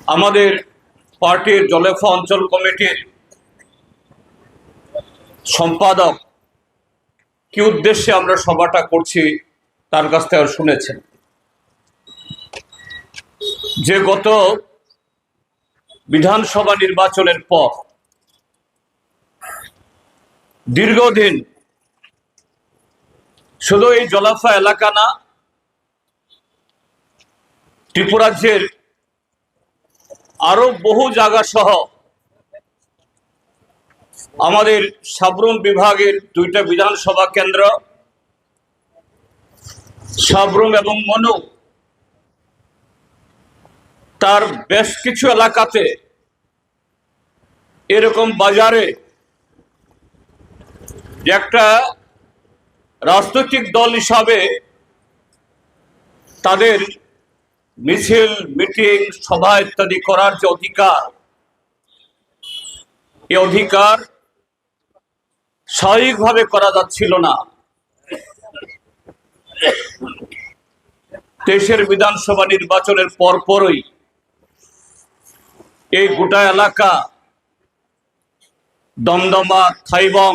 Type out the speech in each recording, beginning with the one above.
আমাদের পার্টির জলেফা অঞ্চল কমিটির সম্পাদক কি উদ্দেশ্যে আমরা সভাটা করছি তার কাছ থেকে শুনেছেন যে গত বিধানসভা নির্বাচনের পর দীর্ঘদিন শুধু এই জলাফা এলাকা না, ত্রিপুরাজ্যের আরো বহু জায়গা সহ আমাদের সাব্রুম বিভাগের দুইটা বিধানসভা কেন্দ্র সাব্রুম এবং মনু, তার বেশ কিছু এলাকাতে এরকম বাজারে যে একটা রাজনৈতিক দল হিসাবে তাদের মিছিল, মিটিং, সভা ইত্যাদি করার যে অধিকার, এই অধিকার স্বাভাবিকভাবে করা যাচ্ছিল না। দেশের বিধানসভা নির্বাচনের পরপরই এই গোটা এলাকা দমদমা, থাইবং,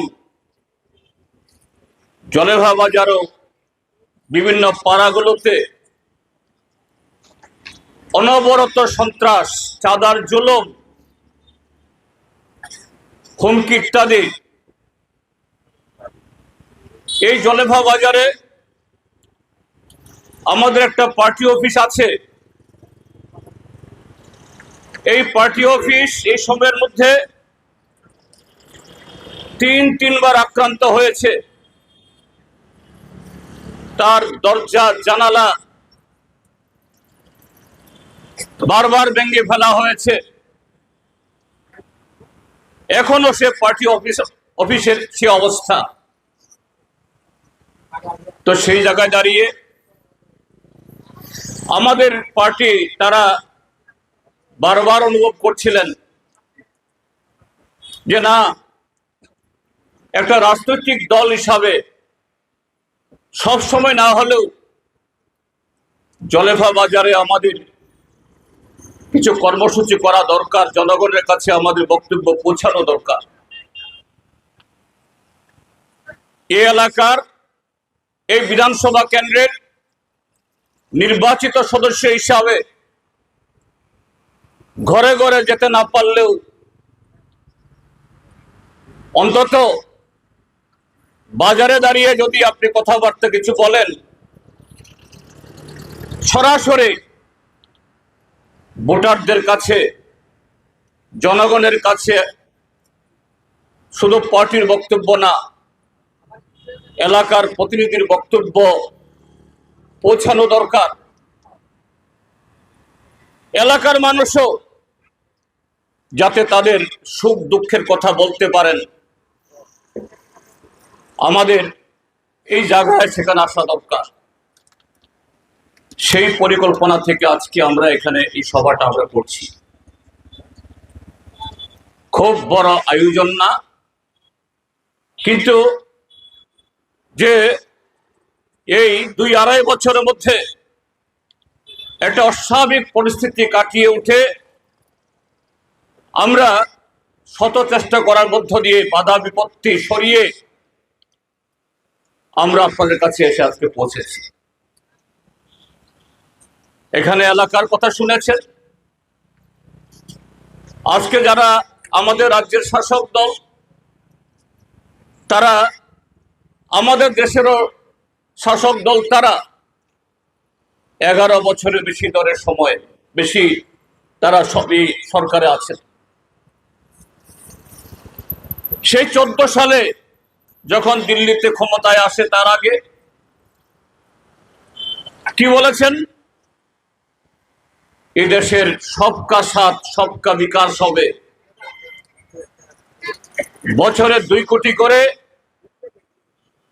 জলেভা বাজারও বিভিন্ন পাড়াগুলোতে অনবরত সন্ত্রাস, চাঁদার জুলুম, হুমকি ইত্যাদি। এই জলেভা বাজারে আমাদের একটা পার্টি অফিস আছে। এই পার্টি অফিস এই সময়ের মধ্যে তিনবার আক্রান্ত হয়েছে। তার দরজা জানালা বারবার ভেঙে ফেলা হয়েছে। এখনো সে পার্টি অফিসের সে অবস্থা। তো সেই জায়গায় দাঁড়িয়ে আমাদের পার্টি তারা বারবার অনুভব করছিলেন যে না, একটা রাজনৈতিক দল হিসাবে সব সময় না হলেও জলেফা বাজারে আমাদের কিছু কর্মসূচি করা দরকার, জনগণের কাছে আমাদের বক্তব্য পৌঁছানো দরকার। এই এলাকার এই বিধানসভা কেন্দ্রের নির্বাচিত সদস্য হিসাবে ঘরে ঘরে যেতে না পারলেও অন্তত বাজারে দাঁড়িয়ে যদি আপনি কথাবার্তা কিছু বলেন, সরাসরি ভোটারদের কাছে, জনগণের কাছে শুধু পার্টির বক্তব্য না, এলাকার প্রতিনিধির বক্তব্য পৌঁছানো দরকার। এলাকার মানুষও যাতে তাদের সুখ দুঃখের কথা বলতে পারেন, আমাদের এই জায়গায় সেখানে আসা দরকার। সেই পরিকল্পনা থেকে আজকে আমরা এখানে এই সভাটা আমরা করছি। খুব বড় আয়োজন না, কিন্তু যে এই 2-2.5 বছরের মধ্যে একটা অস্বাভাবিক পরিস্থিতি কাটিয়ে উঠে আমরা শত চেষ্টা করার মধ্য দিয়ে বাধা বিপত্তি সরিয়ে আমরা আপনাদের কাছে এসে আজকে পৌঁছেছি। এখানে এলাকার কথা শুনেছেন। আজকে যারা আমাদের রাজ্যের শাসক দল, তারা আমাদের দেশেরও শাসক দল, তারা 11 বছরের বেশি দরের সময় বেশি তারা সবই সরকারে আছেন। সেই 14 সালে যখন দিল্লিতে ক্ষমতায় আসে, তার আগে কি বলেছেন? এই দেশের সবকা সাথ সবকা বিকাশ হবে, বছরে 2 কোটি করে,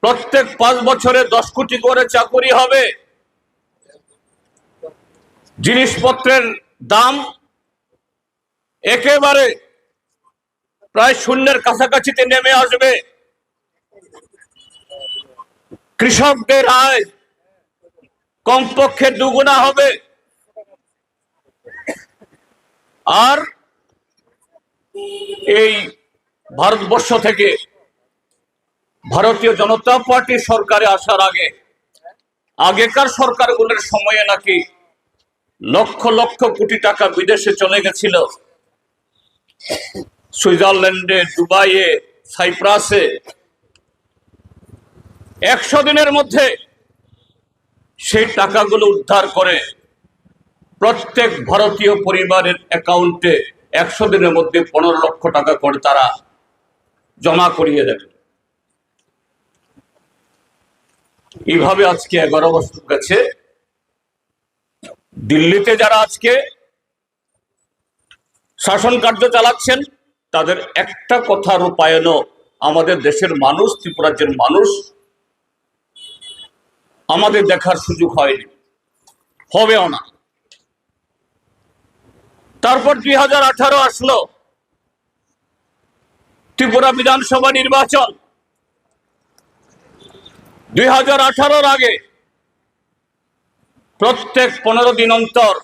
প্রত্যেক 5 বছরে 10 কোটি করে চাকরি হবে, জিনিসপত্রের দাম একেবারে প্রায় শূন্যের কাছাকাছিতে নেমে আসবে, কৃষকদের আয় কমপক্ষে 2 গুণা হবে, আর এই ভারতবর্ষ থেকে ভারতীয় জনতা পার্টি সরকারে আসার আগেকার সরকারগুলোর সময়ে নাকি লক্ষ লক্ষ কোটি টাকা বিদেশে চলে গেছিল, সুইজারল্যান্ডে, দুবাইয়ে, সাইপ্রাসে। 100 দিনের মধ্যে সেই টাকাগুলো উদ্ধার করে প্রত্যেক ভারতীয় পরিবারের অ্যাকাউন্টে 100 দিনের মধ্যে 15 লক্ষ টাকা করে তারা জমা করিয়ে দেবে। এইভাবে আজকে 11 বছর গেছে। দিল্লিতে যারা আজকে শাসন কার্য চালাচ্ছেন তাদের একটা কথা রূপায়ণও আমাদের দেশের মানুষ, ত্রিপুরাজ্যের মানুষ আমাদের দেখার সুযোগ হয়নি, হবেও না। তারপর 2018 আসলো, ত্রিপুরা বিধানসভা নির্বাচন। 2018-র আগে প্রত্যেক 15 দিন অন্তর,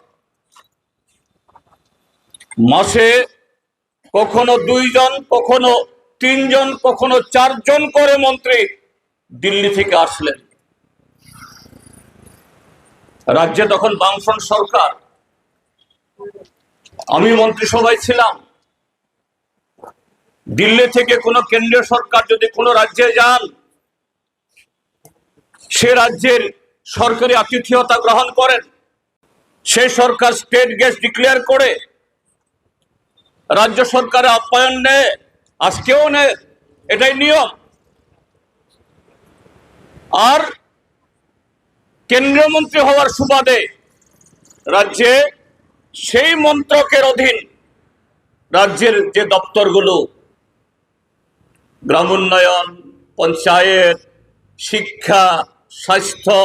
মাসে কখনো 2 জন, কখনো 3 জন, কখনো 4 জন করে মন্ত্রী দিল্লি থেকে আসলেন। রাজ্যে তখন বামফ্রন্ট সরকার, আমি মন্ত্রিসভায় ছিলাম। দিল্লি থেকে কোনো কেন্দ্রীয় সরকার যদি কোনো রাজ্যে যান, সে রাজ্যের সরকারি আতিথেয়তা গ্রহণ করেন, সেই সরকার স্টেট গেস্ট ডিক্লেয়ার করে রাজ্য সরকারের আপ্যায়ন নেয়, আজকেও নেয়, এটাই নিয়ম। আর কেন্দ্রীয় মন্ত্রী হওয়ার সুবাদে রাজ্যে সেই মন্ত্রকের অধীন রাজ্যের যে দপ্তরগুলো, গ্রাম উন্নয়ন, পঞ্চায়েত, শিক্ষা, স্বাস্থ্য,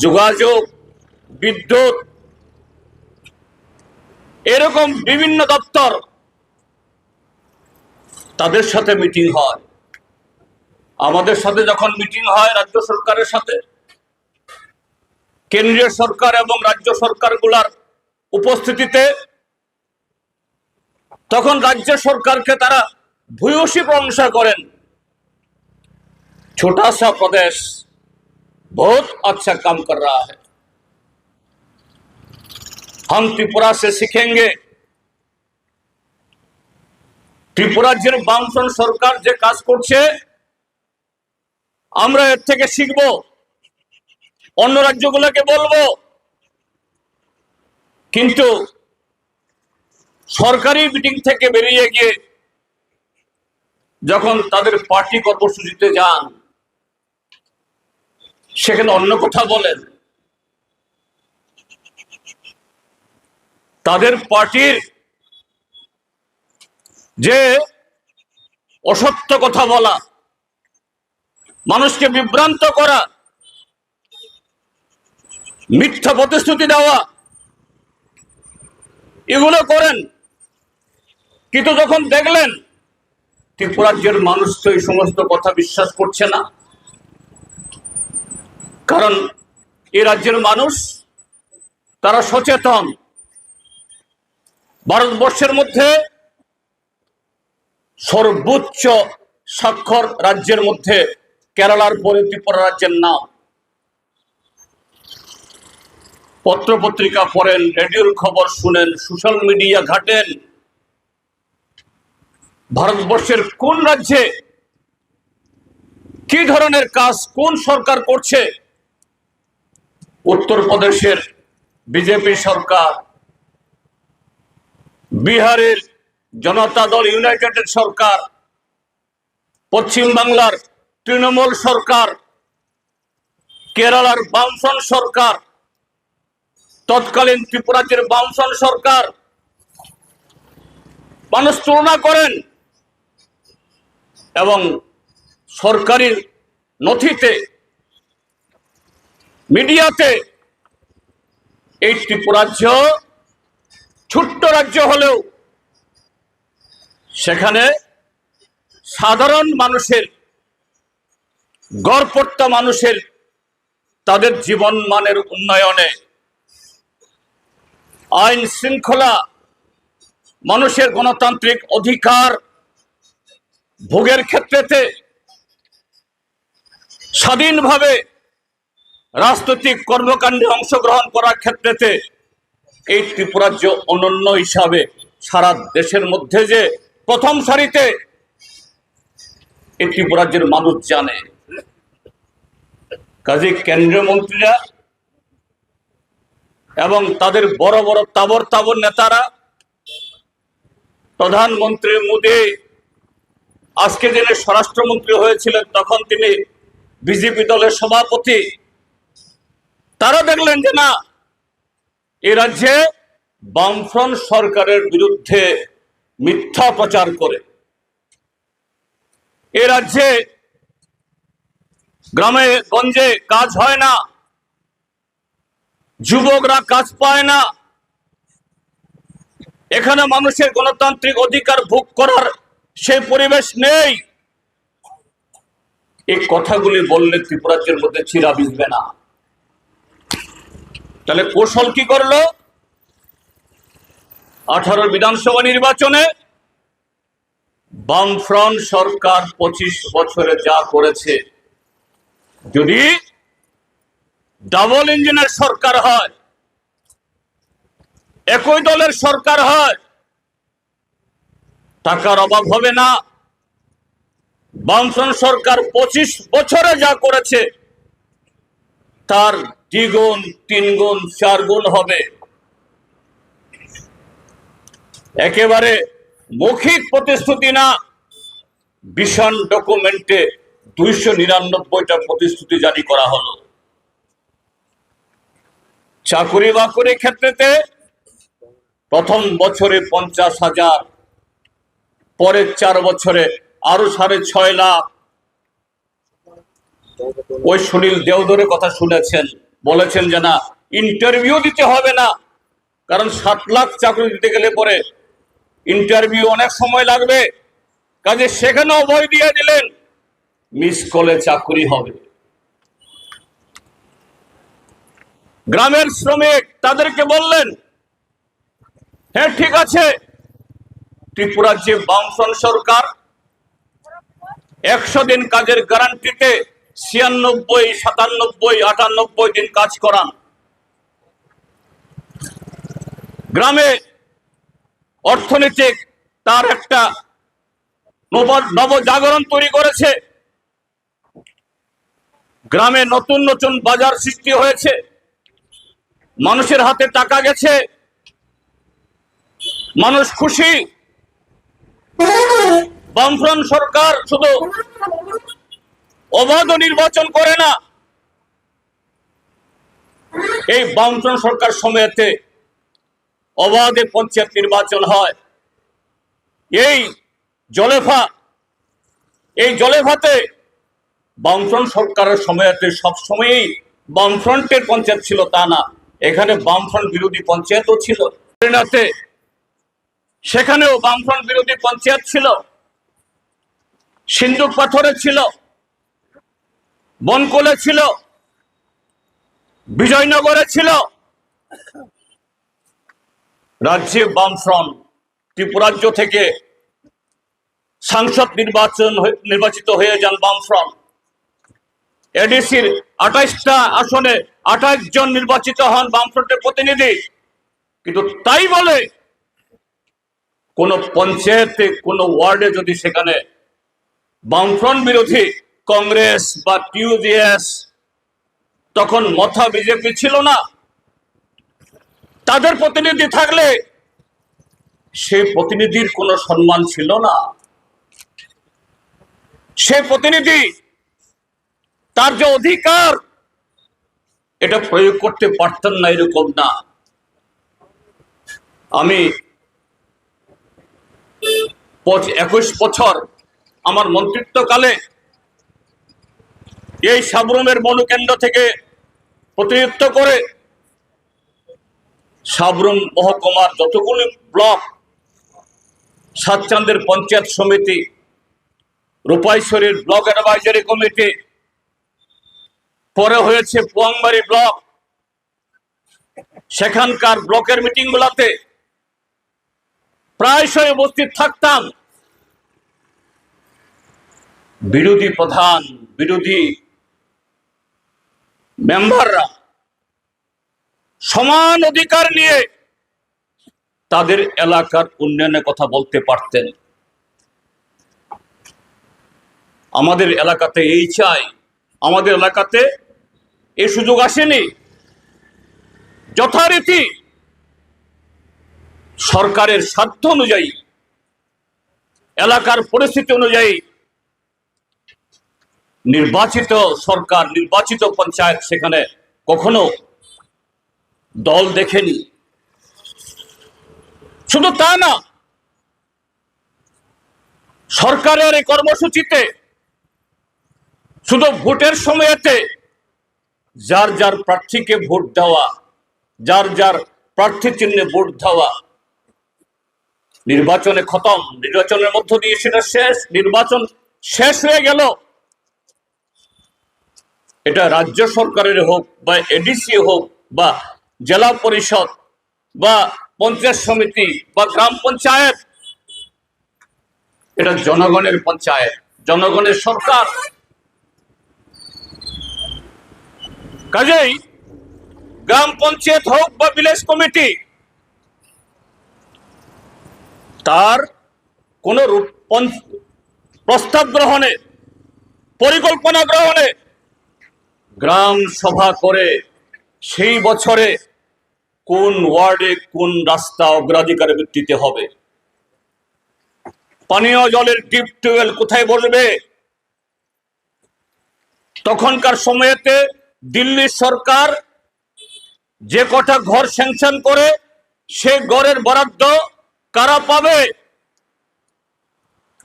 যোগাযোগ, বিদ্যুৎ, এরকম বিভিন্ন দপ্তর, তাদের সাথে মিটিং হয়। আমাদের সাথে যখন মিটিং হয় রাজ্য সরকারের সাথে, কেন্দ্রীয় সরকার এবং রাজ্য সরকারগুলোর উপস্থিতিতে, তখন রাজ্য সরকারকে তারা ভূয়সী প্রশংসা করেন। छोटा सा प्रदेश बहुत अच्छा काम कर रहा है, हम त्रिपुरा से सीखेंगे। ত্রিপুরাজ্যের বামফ্রন্ট সরকার যে কাজ করছে আমরা এর থেকে শিখব, অন্য রাজ্যগুলোকে বলবো। কিন্তু সরকারি মিটিং থেকে বেরিয়ে গিয়ে যখন তাদের পার্টি কর্মসূচিতে যান, সেখানে অন্য কথা বলেন। তাদের পার্টির যে অসত্য কথা বলা, মানুষকে বিভ্রান্ত করা, মিথ্যা প্রতিশ্রুতি দেওয়া, এগুলো করেন। কিন্তু যখন দেখলেন ত্রিপুরাজ্যের মানুষ তো এই সমস্ত কথা বিশ্বাস করছে না, কারণ এই রাজ্যের মানুষ তারা সচেতন। ভারতবর্ষের মধ্যে সর্বোচ্চ স্বাক্ষর রাজ্যের মধ্যে কেরালার পরে ত্রিপুরা রাজ্যের নাম। পত্রপত্রিকা পড়েন, রেডিওর খবর শুনেন, সোশ্যাল মিডিয়া ঘাটেন, ভারতবর্ষের কোন রাজ্যে কি ধরনের কাজ কোন সরকার করছে। উত্তরপ্রদেশের বিজেপি সরকার, বিহারের জনতা দল ইউনাইটেড সরকার, পশ্চিম বাংলার তৃণমূল সরকার, কেরালার বামফ্রন্ট সরকার, তৎকালীন ত্রিপুরাজ্যের বামফ্রন্ট সরকার। মানুষ তুলনা করেন এবং সরকারি নথিতে, মিডিয়াতে এই ত্রিপুরাজ্য ছোট্ট রাজ্য হলেও সেখানে সাধারণ মানুষের, গড়পড়তা মানুষের তাদের জীবন মানের উন্নয়নে আইন শৃঙ্খলা, মানুষের গণতান্ত্রিক অধিকার ভোগের ক্ষেত্রেতে স্বাধীনভাবে রাজনৈতিক কর্মকাণ্ডে অংশগ্রহণ করার ক্ষেত্রেতে এই ত্রিপুরা রাজ্য অনন্য হিসাবে সারা দেশের মধ্যে যে প্রথম সারিতে এই ত্রিপুরা রাজ্যের মানুষ জানে। কাজে কেন্দ্রীয় মন্ত্রীরা এবং তাদের বড় বড় তাবর তাবর নেতারা, প্রধানমন্ত্রী মোদী আজকে যিনি স্বরাষ্ট্রমন্ত্রী হয়েছিলেন তখন তিনি বিজেপি দলের সভাপতি, তারা দেখলেন যে না, এই রাজ্যে বামফ্রন্ট সরকারের বিরুদ্ধে মিথ্যা প্রচার করে এ রাজ্যে গ্রামে গঞ্জে কাজ হয় না, যুবকরা কাজ পায় না, এখানে মানুষের গণতান্ত্রিক অধিকার ভোগ করার সেই পরিবেশ নেই। এই কথাগুলি বললে ত্রিপুরা রাজ্যের মধ্যে চিরা ভিজবে না। তাহলে কৌশল কি করলো? 18 বিধানসভা নির্বাচনে বামফ্রন্ট সরকার 25 বছরে যা করেছে, যদি ডাবল ইঞ্জিনের সরকার হয়, একই দলের সরকার হয়, টাকার অভাব হবে না। বামফ্রন্ট সরকার 25 বছরে যা করেছে তার দ্বিগুণ, 3 গুণ, 4 গুণ হবে। একেবারে মৌখিক প্রতিশ্রুতি না, ভিশন ডকুমেন্টে 299টা প্রতিশ্রুতি জারি করা হলো। চাকুরি বাকুরির ক্ষেত্রেতে প্রথম বছরে 50,000, পরের 4 বছরে আরো 6.5 লাখ। ওই সুনীল দেওধরের কথা শুনেছেন, বলেছেন যে না, ইন্টারভিউ দিতে হবে না, কারণ 7 লাখ চাকরি দিতে গেলে পরে ইন্টারভিউ অনেক সময় লাগবে। কাজে সেখানেও ভয় দিয়ে দিলেন, মিস কলে চাকরি হবে। গ্রামের শ্রমিক তাদেরকে বললেন, হ্যাঁ ঠিক আছে, ত্রিপুরার যে বামফ্রন্ট সরকার 100 দিন কাজের গ্যারান্টিতে 96, 97, 98 দিন কাজ করান। গ্রামে অর্থনৈতিক তার একটা নবজাগরণ তৈরি করেছে, গ্রামে নতুন নতুন বাজার সৃষ্টি হয়েছে, মানুষের হাতে টাকা গেছে, মানুষ খুশি। বামফ্রন্ট সরকার শুধু অবাধ নির্বাচন করে না, এই বামফ্রন্ট সরকার সময়তে অবাধে পঞ্চায়েত নির্বাচন হয়। এই জলেফাতে বামফ্রন্ট সরকারের সময়তে সবসময়ই বামফ্রন্টের পঞ্চায়েত ছিল তা না, এখানে বামফ্রন্ট বিরোধী পঞ্চায়েতও ছিল। সেখানেও বামফ্রন্ট বিরোধী পঞ্চায়েত ছিল, সিন্ধুক পাথরে ছিল, বনকলে ছিল, বিজয়নগরে ছিল। রাজ্যে বামফ্রন্ট ত্রিপুরা রাজ্য থেকে সাংসদ নির্বাচিত হয়ে যান বামফ্রন্ট। এডিসির 28টা আসনে 28 জন নির্বাচিত হন বামফ্রন্টের প্রতিনিধি। কিন্তু তাই বলে কোন পঞ্চায়েতে, কোন ওয়ার্ডে যদি সেখানে বামফ্রন্ট বিরোধী কংগ্রেস বা টিউডিএস, তখন মথা বিজেপি ছিল না, তাদের প্রতিনিধি থাকলে সেই প্রতিনিধির কোনো সম্মান ছিল না। সে প্রতিনিধি তার যে অধিকার এটা প্রয়োগ করতে পারতেন না, এরকম না। আমি 21 বছর আমার মন্ত্রিত্বকালে এই সাবরুমের বনকেন্দ্র থেকে প্রতিনিধিত্ব করে সাবরুম মহকুমার যতগুলি ব্লক, সাতচান্দের পঞ্চায়েত সমিতি, রূপাইশ্বরীর ব্লক অ্যাডভাইজারি কমিটি, পরে হয়েছে পোয়াংবাড়ি ব্লক, সেখানকার ব্লকের মিটিং গুলাতে প্রায়শই উপস্থিত থাকতাম। বিরোধী প্রধান, বিরোধী মেম্বাররা সমান অধিকার নিয়ে তাদের এলাকার উন্নয়নের কথা বলতে পারতেন। আমাদের এলাকাতে এই চাই, আমাদের এলাকাতে এই সুযোগ আসেনি। যথারীতি সরকারের সাধ্য অনুযায়ী, এলাকার পরিস্থিতি অনুযায়ী নির্বাচিত সরকার, নির্বাচিত পঞ্চায়েত সেখানে কখনো দল দেখেনি। শুধু তা না, সরকারের এই কর্মসূচিতে শুধু ভোটের সময়েতে যার যার প্রার্থীকে ভোট দেওয়া, যার যার প্রার্থী চিহ্নে ভোট দেওয়া, নির্বাচনে খতম। নির্বাচনের মধ্য দিয়ে সেটা শেষ, নির্বাচন শেষ হয়ে গেল। এটা রাজ্য সরকারের হোক বা এডিসি হোক বা জেলা পরিষদ বা পঞ্চায়েত সমিতি বা গ্রাম পঞ্চায়েত, এটা জনগণের পঞ্চায়েত, জনগণের সরকার। কাজেই গ্রাম পঞ্চায়েত হোক বা ভিলেজ কমিটি, তার কোন প্রস্তাব গ্রহণে, পরিকল্পনা গ্রহণে গ্রাম সভা করে সেই বছরে কোন ওয়ার্ডে কোন রাস্তা অগ্রাধিকারের ভিত্তিতে হবে, পানীয় জলের ডিপ টিউবওয়েল কোথায় বসবে। তখনকার সময়েতে দিল্লি সরকার যে কটা ঘর স্যাংশন করে, সে ঘরের বরাদ্দ কারা পাবে।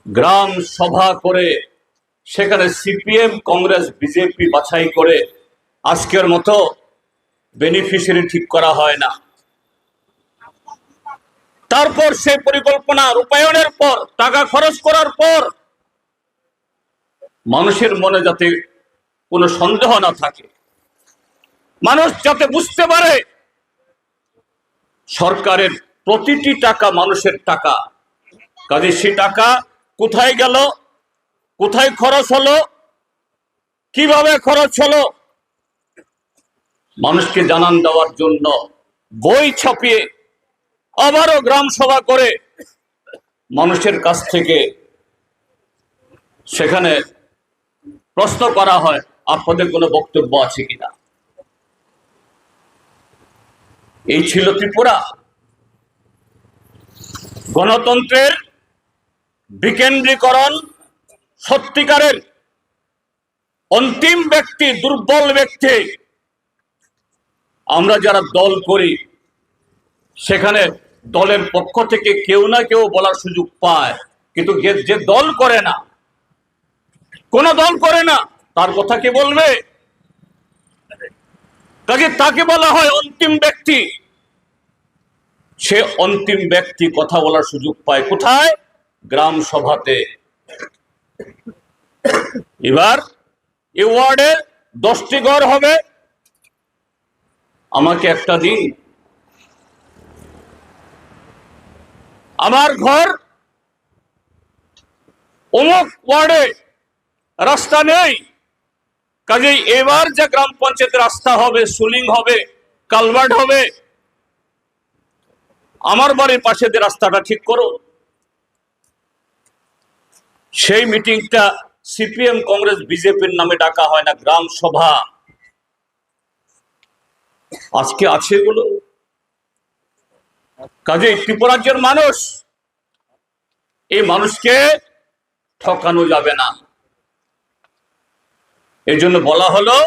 গ্রাম সভা করে সেখানে সিপিএম, কংগ্রেস, বিজেপি বাছাই করে আজকের মতো বেনিফিশিয়ারি ঠিক করা হয় না। তারপর সে পরিকল্পনা রূপায়ণের পর, টাকা খরচ করার পর মানুষের মনে যাতে কোনো সন্দেহ না থাকে, মানুষ যাতে বুঝতে পারে সরকারের প্রতিটি টাকা মানুষের টাকা। কাজে সে টাকা কোথায় গেল, কোথায় খরচ হলো, কিভাবে খরচ হলো, মানুষকে জানান দেওয়ার জন্য বই ছাপিয়ে আবারও গ্রাম সভা করে মানুষের কাছ থেকে সেখানে প্রশ্ন করা হয়, আপনাদের কোনো বক্তব্য আছে কিনা। এই ছিল ত্রিপুরা। গণতন্ত্রের বিকেন্দ্রীকরণ সত্যিকারের। অন্তিম ব্যক্তি, দুর্বল ব্যক্তি, আমরা যারা দল করি সেখানে দলের পক্ষ থেকে কেউ না কেউ বলার সুযোগ পায়, কিন্তু যে দল করে না, কোন দল করে না, তার কথা কে বলবে। কাজে তাকে বলা হয় অন্তিম ব্যক্তি। সে অন্তিম ব্যক্তি কথা বলার সুযোগ পায় কোথায়? গ্রাম সভাতে। এবার এই ওয়ার্ডে 10টি ঘর হবে, আমাকে একটা দিন। আমার ঘর অমুক ওয়ার্ডে, রাস্তা নেই। কাজেই এবার যে গ্রাম পঞ্চায়েতের রাস্তা হবে, সুলিং হবে, কালভার্ট হবে, আমার বাড়ির পাশে যে রাস্তাটা ঠিক করো। সেই মিটিংটা সিপিএম, কংগ্রেস, বিজেপির নামে ডাকা হয় না, গ্রাম সভা। আজকে আছে এগুলো। কাজে ত্রিপুরাজ্যের মানুষ, এই মানুষকে ঠকানো যাবে না। এই জন্য বলা হলো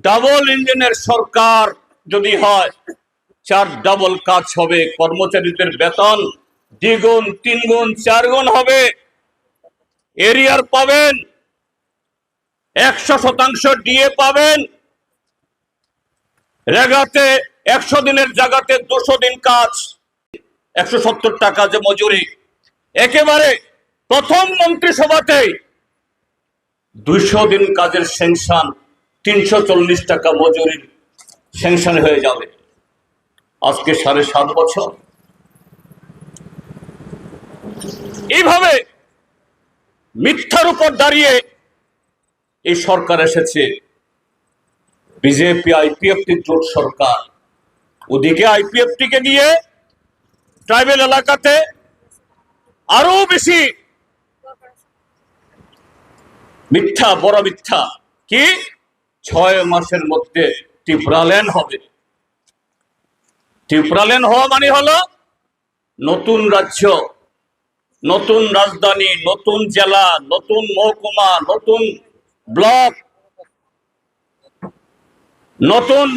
ডাবল ইঞ্জিনের সরকার যদি হয়, 4 ডাবল কাজ হবে। কর্মচারীদের বেতন 2 গুণ, 3 গুণ, 4 গুণ হবে। এরিয়ার পাবেন, 100% ডিএ পাবেন। রেগাতে 100 দিনের জায়গাতে 200 দিন কাজ, 170 টাকা যে মজুরি। একেবারে প্রথম মন্ত্রিসভাতেই 200 দিন কাজের স্যাংশন, 340 টাকা মজুরির স্যাংশন হয়ে যাবে। আজকে 7.5 বছর। এইভাবে মিথ্যার উপর দাঁড়িয়ে এই সরকার এসেছে। বিজেপি আইপিএফটি জোট সরকার, ওদিকে আইপিএফটিকে নিয়ে ট্রাইবেল এলাকাতে আরো বেশি মিথ্যা, বড় মিথ্যা, কি 6 মাসের মধ্যে ত্রিপুরাল্যান্ড হবে। ত্রিপুরাল্যান্ড হওয়া মানে হলো নতুন রাজ্য, নতুন রাজধানী, নতুন জেলা, নতুন মহকুমা, নতুন ব্লক, নতুন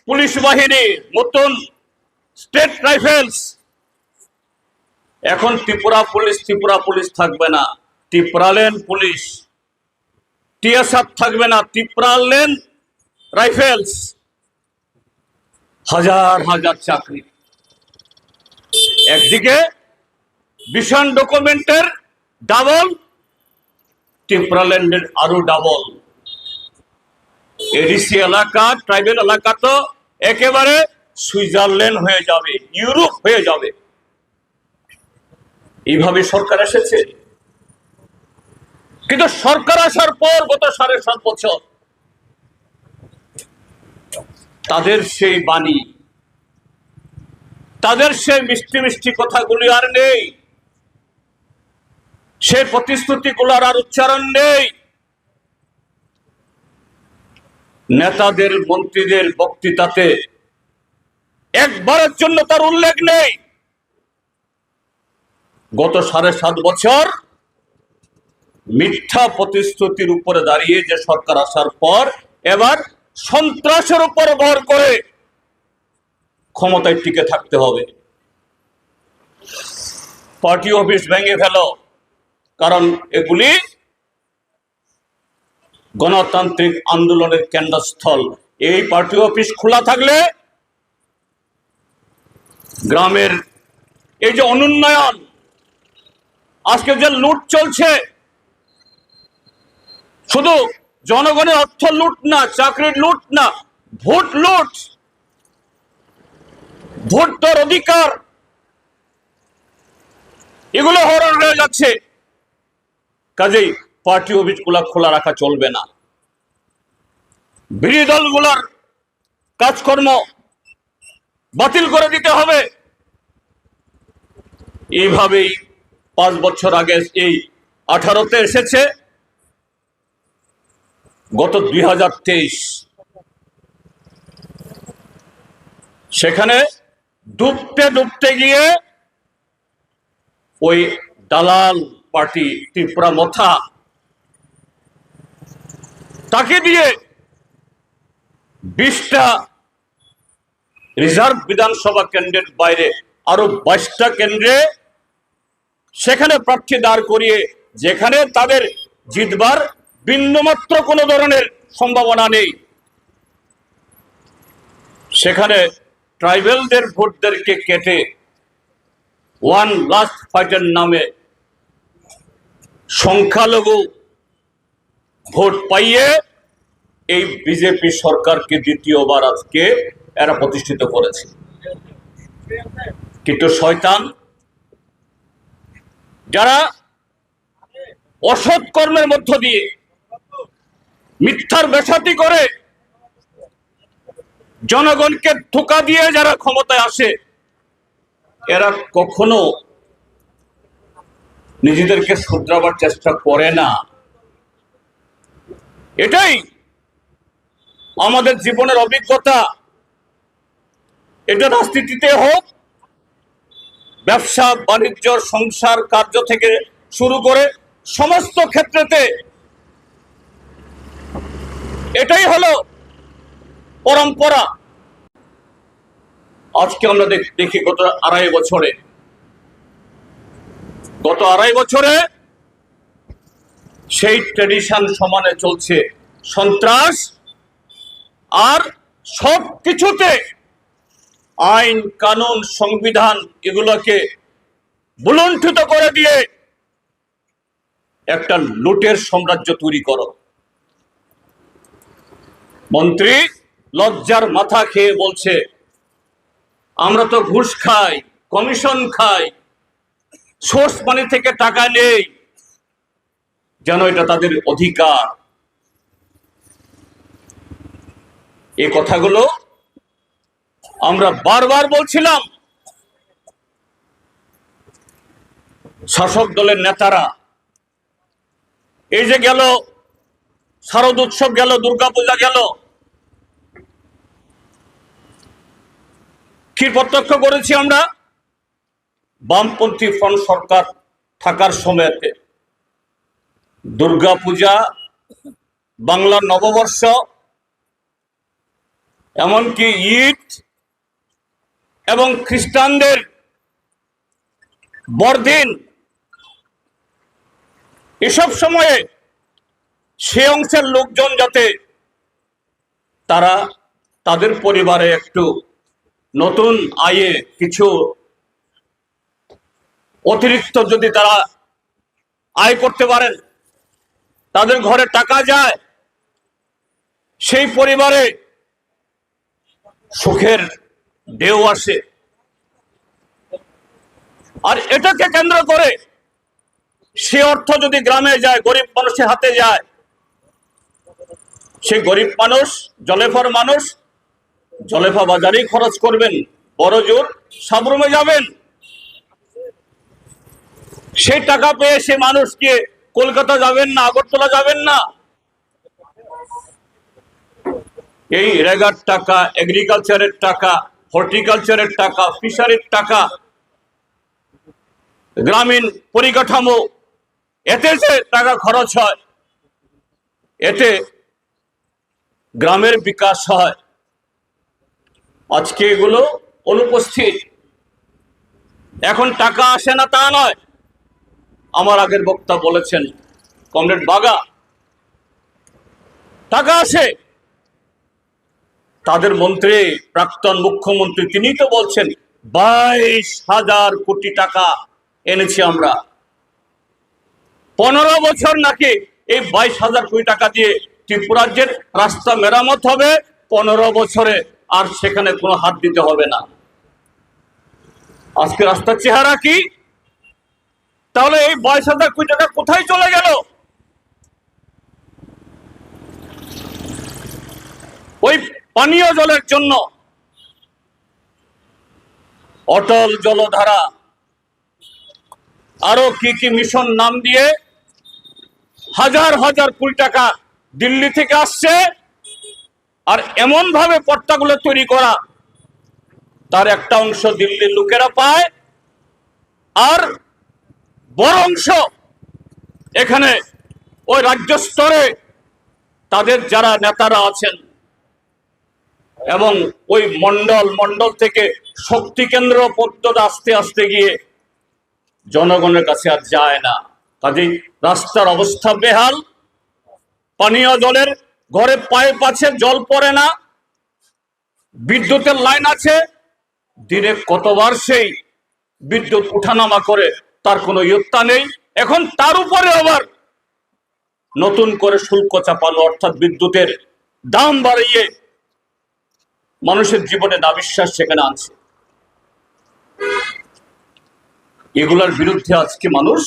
পুলিশ বাহিনী, নতুন স্টেট রাইফেলস। এখন ত্রিপুরা পুলিশ থাকবে না, ত্রিপুরাল্যান্ড পুলিশ। টিএসআর থাকবে না, ত্রিপুরাল্যান্ড রাইফেলস। হাজার হাজার চাকরি। একদিকে ভিশন ডকুমেন্টের ডাবল, ত্রিপুরাল্যান্ডের আরো ডাবল। এডিসি এলাকা, ট্রাইবেল এলাকা তো একেবারে সুইজারল্যান্ড হয়ে যাবে, ইউরোপ হয়ে যাবে। এইভাবে সরকার এসেছে। কিন্তু সরকার আসার পর গত 7.5 বছর তাদের সেই বাণী, তাদের সেই মিষ্টি মিষ্টি কথাগুলি আর নেই, সেই প্রতিশ্রুতিগুলোর আর উচ্চারণ নেই। নেতাদের, মন্ত্রীদের বক্তৃতাতে একবারের জন্য তার উল্লেখ নেই। গত 7.5 বছর মিথ্যা প্রতিশ্রুতির উপরে দাঁড়িয়ে যে সরকার আসার পর এবার সন্ত্রাসের উপর ভর করে ক্ষমতায় টিকে থাকতে হবে। পার্টি অফিস ভেঙে ফেল, কারণ এগুলি গণতান্ত্রিক আন্দোলনের কেন্দ্রস্থল। এই পার্টি অফিস খোলা থাকলে গ্রামের এই যে অনুন্নয়ন, আজকে যে লুট চলছে, শুধু জনগণের অর্থ লুট না, চাকরির লুট না, ভোট লুট, ভোট তোর অধিকার, এগুলো হরণ হয়ে যাচ্ছে। কাজেই পার্টি অফিসগুলা খোলা রাখা চলবে না। বিরোধী দলগুলোর কাজকর্ম বাতিল করে দিতে হবে। এইভাবেই 5 বছর আগে এই 18তে এসেছে, গত 2023 সেখানে ডুবতে গিয়ে ওই দালাল পার্টি ত্রিপুরা মথা, তাকে দিয়ে 20টা রিজার্ভ বিধানসভা কেন্দ্রের বাইরে আরো 22টা কেন্দ্রে সেখানে প্রার্থী দাঁড় করিয়ে, যেখানে তাদের জিতবার বিন্দুমাত্র কোনো ধরনের সম্ভাবনা নেই, সেখানে ট্রাইবেলদের ভোটদেরকে কেটে ওয়ান লাস্ট ফাইটের নামে সংখ্যালঘু ভোট পাইয়ে এই বিজেপি সরকারকে দ্বিতীয়বার আজকে এরা প্রতিষ্ঠিত করেছে। কিন্তু শয়তান যারা অসৎ কর্মের মধ্য দিয়ে, মিথ্যার বেসাতি করে, জনগণকে ধোঁকা দিয়ে যারা ক্ষমতায় আসে, এরা কখনো নিজেদেরকে শুধরাবার চেষ্টা করে না। এটাই আমাদের জীবনের অভিজ্ঞতা। এটা রাজনীতিতে হোক, ব্যবসা বাণিজ্য, সংসার কার্য থেকে শুরু করে সমস্ত ক্ষেত্রেতে এটাই হলো পরম্পরা। আজকে আমরা দেখি গত আড়াই বছরে সেই ট্রেডিশন সমানে চলছে সন্ত্রাস, আর সব কিছুতে আইন কানুন সংবিধান এগুলোকে বুলুণ্ঠিত করে দিয়ে একটা লুটের সাম্রাজ্য তৈরি করো। মন্ত্রী লজ্জার মাথা খেয়ে বলছে, আমরা তো ঘুষ খাই, কমিশন খাই, সোর্স মানি থেকে টাকা নেই, যেন এটা তাদের অধিকার। এই কথাগুলো আমরা বারবার বলছিলাম। শাসক দলের নেতারা এই যে গেল শারদ উৎসব গেল, দুর্গাপূজা গেল, কি প্রত্যক্ষ করেছি আমরা? বামপন্থী ফ্রন্ট সরকার থাকার সময়তে দুর্গাপূজা, বাংলার নববর্ষ, এমনকি ঈদ এবং খ্রিস্টানদের বড়দিন, এসব সময়ে সে অংশের লোকজন যাতে তারা তাদের পরিবারে একটু নতুন আয়ে কিছু অতিরিক্ত যদি তারা আয় করতে পারেন, তাদের ঘরে টাকা যায়, সেই পরিবারে সুখের ঢেউ আসে। আর এটাকে কেন্দ্র করে সে অর্থ যদি গ্রামে যায়, গরিব মানুষের হাতে যায়, সেই গরিব মানুষ, জলেফার মানুষ জলেফা বাজারেই খরচ করবেন, বড় জোর সাবরুমে যাবেন। সেই টাকা পেয়ে সে মানুষকে কলকাতা যাবেন না, আগরতলা যাবেন না। এই রেগার টাকা, এগ্রিকালচারের টাকা, হর্টিকালচারের টাকা, ফিশারির টাকা, গ্রামীণ পরিকাঠামো, এতে যে টাকা খরচ হয়, এতে গ্রামের বিকাশ হয়। আজকে এগুলো অনুপস্থিত। এখন টাকা আসে না তা নয়, আমার আগের বক্তা বলেছেন কমরেড বাগা, টাকা আসে। তাদের মন্ত্রী, প্রাক্তন মুখ্যমন্ত্রী, তিনি তো বলছেন 22,000 কোটি টাকা এনেছি আমরা। 15 বছর নাকি এই 22,000 কোটি টাকা দিয়ে ত্রিপুরাজ্যের রাস্তা মেরামত হবে, 15 বছরে আর সেখানে কোনো হাত দিতে হবে না। আজকে রাস্তার চেহারা কি? তাহলে এই 22,000 কোটি টাকা কোথায় চলে গেল? ওই পানীয় জলের জন্য অটল জলধারা, আরো কি কি মিশন নাম দিয়ে হাজার হাজার কোটি টাকা দিল্লি থেকে আসছে। আর এমন ভাবে পর্দাগুলো তৈরি করা, তার একটা অংশ দিল্লির লোকেরা পায়, আর বড় অংশ এখানে ওই রাজ্য স্তরে তাদের যারা নেতারা আছেন, এবং ওই মন্ডল থেকে শক্তি কেন্দ্র পর্যন্ত আস্তে আস্তে গিয়ে জনগণের কাছে আর যায় না। কাজেই রাস্তার অবস্থা বেহাল, পানীয় জলের ঘরে পাইপ আছে, জল পড়ে না, বিদ্যুতের লাইন আছে, দিনে কতবার সেই বিদ্যুৎ উঠানামা করে, তার কোনো ইয়ত্তা নেই। এখন তার উপরে আবার নতুন করে শুল্ক চাপানো, অর্থাৎ বিদ্যুতের দাম বাড়িয়ে মানুষের জীবনে নাবিশ্বাস সেখানে আনছে। এগুলোর বিরুদ্ধে আজকে মানুষ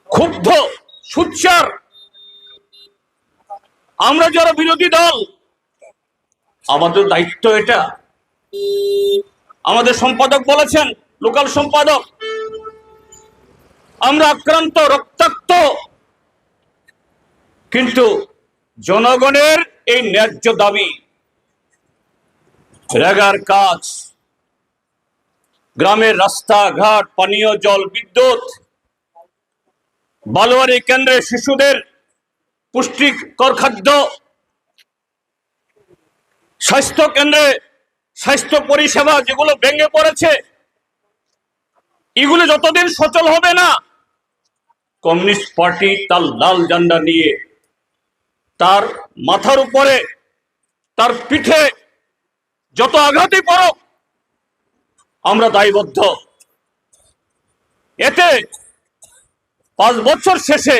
ক্ষুব্ধ, সোচ্চার। আমরা যারা বিরোধী দল, আমাদের দায়িত্ব এটা। আমাদের সম্পাদক বলেছেন, লোকাল সম্পাদক, আমরা আক্রান্ত, রক্তাক্ত, কিন্তু জনগণের এই ন্যায্য দাবি, রেগার কাজ, গ্রামের রাস্তাঘাট, পানীয় জল, বিদ্যুৎ, বালুয়ারি কেন্দ্রে শিশুদের পুষ্টিকর খাদ্য, স্বাস্থ্য কেন্দ্রে স্বাস্থ্য পরিষেবা যেগুলো ভেঙে পড়েছে, এগুলো যতদিন সচল হবে না, কমিউনিস্ট পার্টি তার লাল ঝান্ডা নিয়ে তার মাথার উপরে, তার পিঠে যত আঘাতই পড়ুক, আমরা দায়বদ্ধ। এতে 5 বছর শেষে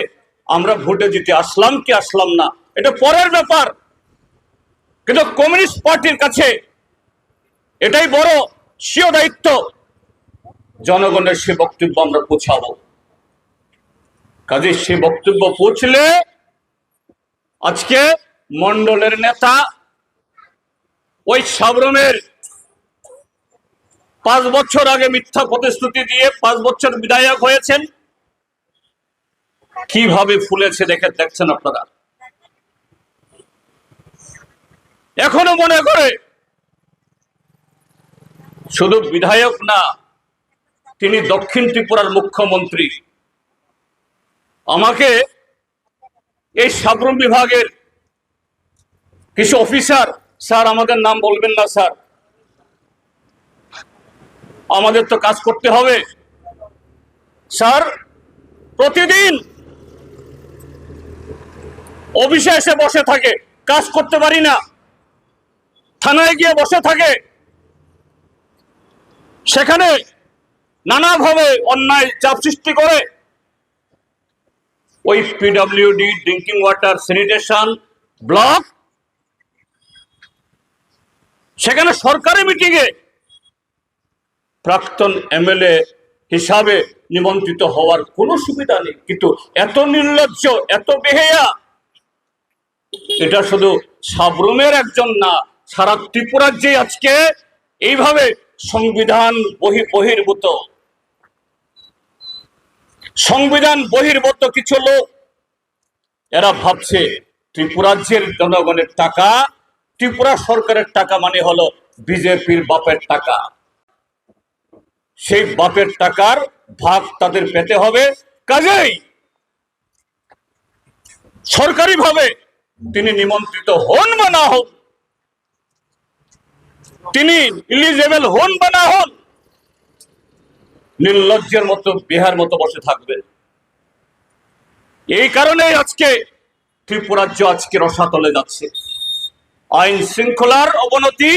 আমরা ভোটে জিতে আসলাম কি আসলাম না, এটা পরের ব্যাপার, কিন্তু কমিউনিস্ট পার্টির কাছে এটাই বড় স্বীয় দায়িত্ব। জনগণের সে বক্তব্য আমরা পৌঁছাবো। কাজে সে বক্তব্য পৌঁছলে আজকে মন্ডলের নেতা ওই সাবরুমের 5 বছর আগে মিথ্যা প্রতিশ্রুতি দিয়ে 5 বছর বিধায়ক হয়েছেন, কিভাবে ফুলেছে দেখছেন আপনারা। এখনো মনে করে শুধু বিধায়ক না, তিনি দক্ষিণ ত্রিপুরার মুখ্যমন্ত্রী। আমাকে এই সাবরুম বিভাগের কিছু অফিসার, স্যার আমাদের নাম বলবেন না স্যার, আমাদের তো কাজ করতে হবে স্যার, প্রতিদিন অফিসে এসে বসে থাকে, কাজ করতে পারি না, থানায় গিয়ে বসে থাকে, সেখানে নানাভাবে অন্যায় চাপ সৃষ্টি করে। ওই PWD, drinking water, sanitation block, সেখানে সরকারি মিটিংয়ে প্রাক্তন এমএলএ হিসাবে নিমন্ত্রিত হওয়ার কোনো সুবিধা নেই, কিন্তু এত নির্লজ্জ, এত বেহেয়া, এটা শুধু সাবরুমের একজন না, সারা ত্রিপুরার যে আজকে এইভাবে সংবিধান বহির্ভূত কিছু লোক, এরা ভাবছে ত্রিপুরাজ্যের জনগণের টাকা, ত্রিপুরা সরকারের টাকা মানে হলো বিজেপির বাপের টাকা। সেই বাপের টাকার ভাগ তাদের পেতে হবে। কাজেই সরকারিভাবে তিনি নিমন্ত্রিত হন বা না হন, তিনি ইলিজেবল হন বা না হন, নির্লজ্জের মতো বিহার মতো বসে থাকবেন। এই কারণে আজকে ত্রিপুরাজ্য আজকে রসাতলে যাচ্ছে। আইন শৃঙ্খলার অবনতি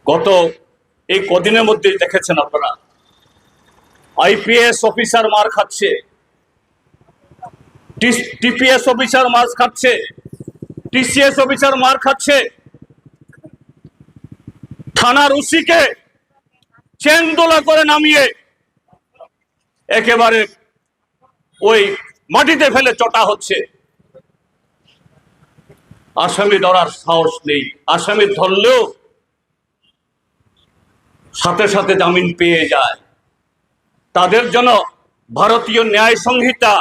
গত এই কদিনের মধ্যেই দেখেছেন আপনারা। আইপিএস অফিসার মার খাচ্ছে, টিপিএস অফিসার মার খাচ্ছে, টিসিএস অফিসার মার খাচ্ছে, থানার ওসিকে চেন দোলা করে নামিয়ে একেবারে ওই মাটিতে ফেলে চটা হচ্ছে। আসামি ধরার সাহস নেই, আসামি ধরলেও সাথে সাথে জামিন পেয়ে যায়। তাদের জন্য ভারতীয় ন্যায় সংহিতা,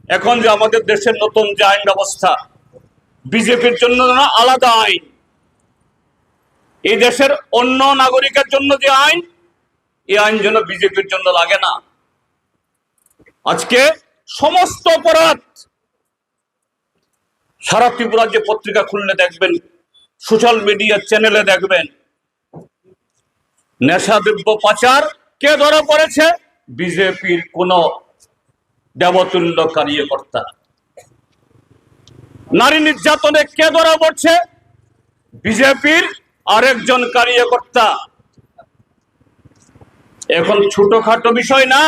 এখন যে আমাদের দেশের নতুন যে আইন ব্যবস্থা, বিজেপির জন্য না আলাদা আইন, এই দেশের অন্য নাগরিকের জন্য যে আইন, এই আইন যেন বিজেপির জন্য লাগে না। আজকে সমস্ত অপরাধ, সারা ত্রিপুরা যে পত্রিকা খুললে দেখবেন, সোশ্যাল মিডিয়া চ্যানেলে দেখবেন, নেশাদ্রব্য পাচার কে ধরা পড়েছে? বিজেপির কোন দেবতুল্য কার্যকর্তা। নারী নির্যাতনে কে ধরা পড়ছে? বিজেপির আরেকজন কার্যকর্তা। এখন ছোটখাটো বিষয় না,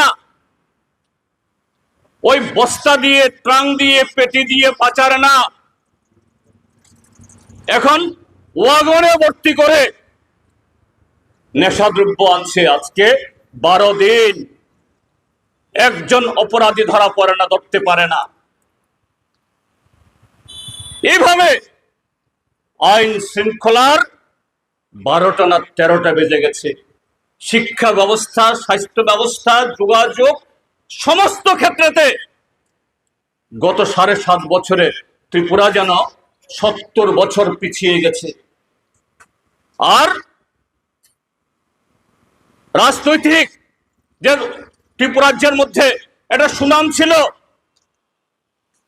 ওই বস্তা দিয়ে, ট্রাং দিয়ে, পেটি দিয়ে পাচার না, এখন ওয়াগনে ভর্তি করে নেশাদ্রব্য আনছে। আজকে 12 দিন একজন অপরাধী ধরা পড়ে না, ধরতে পারে না। এইভাবে আইন শৃঙ্খলার 12টা না 13টা বেজে গেছে। শিক্ষা ব্যবস্থা, স্বাস্থ্য ব্যবস্থা, যোগাযোগ, সমস্ত ক্ষেত্রেতে গত 7.5 বছরে ত্রিপুরা যেন 70 বছর পিছিয়ে গেছে। আর রাজনৈতিক যে ত্রিপুরাজ্যের মধ্যে একটা সুনাম ছিল,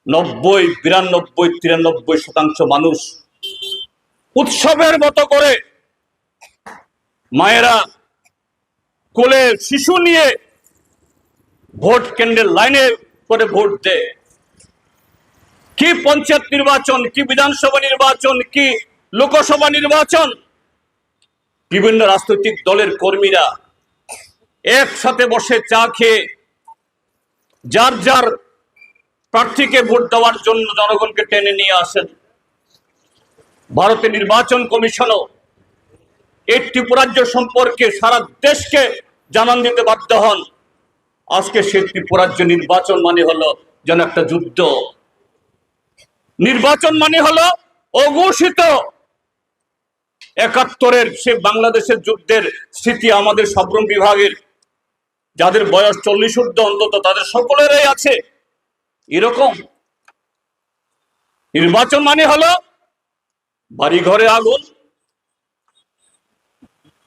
90, 92, 93% মানুষ উৎসবের মতো করে মায়েরা কোলে শিশু নিয়ে ভোট কেন্দ্রের লাইনে করে ভোট দেয়। কি পঞ্চায়েত নির্বাচন, কি বিধানসভা নির্বাচন, কি লোকসভা নির্বাচন, বিভিন্ন রাজনৈতিক দলের কর্মীরা একসাথে বসে চা খেয়ে যার যার প্রার্থীকে ভোট দেওয়ার জন্য জনগণকে টেনে নিয়ে আসেন। ভারতের নির্বাচন কমিশনও এই ত্রিপুরাজ্য সম্পর্কে সারা দেশকে জানান দিতে বাধ্য হন। আজকে সেই ত্রিপুরাজ্য নির্বাচন মানে হলো যেন একটা যুদ্ধ, নির্বাচন মানে হলো অঘোষিত ৭১-এর সে বাংলাদেশের যুদ্ধের স্মৃতি আমাদের সাবরুম বিভাগের যাদের বয়স 40 ঊর্ধ্ব অন্তত তাদের সকলেরই আছে। এরকম নির্বাচন মানে হলো বাড়ি ঘরে আগুন,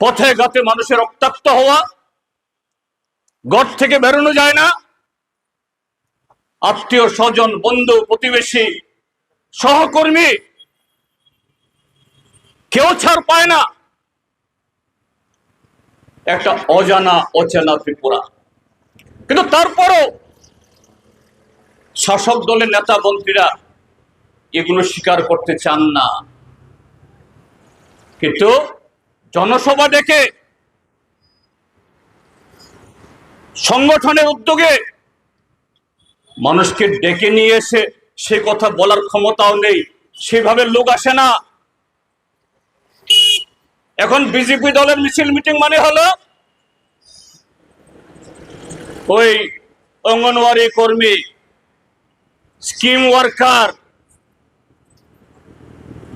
পথে ঘাটে মানুষের রক্তাক্ত হওয়া, ঘর থেকে বেরোনো যায় না, আত্মীয় স্বজন বন্ধু প্রতিবেশী সহকর্মী কেউ ছাড় পায় না। একটা অজানা অচেনা ত্রিপুরা। কিন্তু তারপরও শাসক দলের নেতা মন্ত্রীরা এগুলো স্বীকার করতে চান না। কিন্তু জনসভা ডেকে সংগঠনের উদ্যোগে মানুষকে ডেকে নিয়ে এসে সে কথা বলার ক্ষমতাও নেই, সেভাবে লোক আসে না। এখন বিজেপি দলের মিছিল মিটিং মানে হলো ওই অঙ্গনওয়াড়ি কর্মী, স্কিম ওয়ার্কার,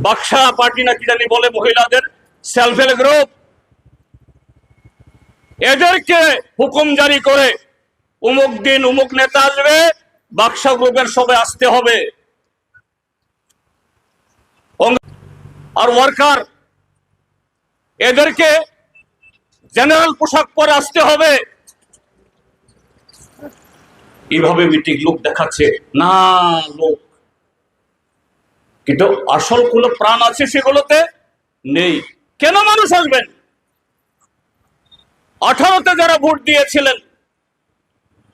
বাক্সা পার্টি না কি জানি বলে মহিলাদের সেলফ হেল্প গ্রুপ, এদেরকে হুকুম জারি করে উমুক দিন উমুক নেতা আসবে, বাক্সা গ্রুপের সবাই আসতে হবে। আর ওয়ার্কার এদেরকে জেনারেল পোশাক পরে আসতে হবে। এইভাবে মিটিং লোক দেখাচ্ছে না লোক, কিন্তু আসল কোন প্রাণ আছে সেগুলোতে নেই। কেন মানুষ আসবেন? 18-তে যারা ভোট দিয়েছিলেন,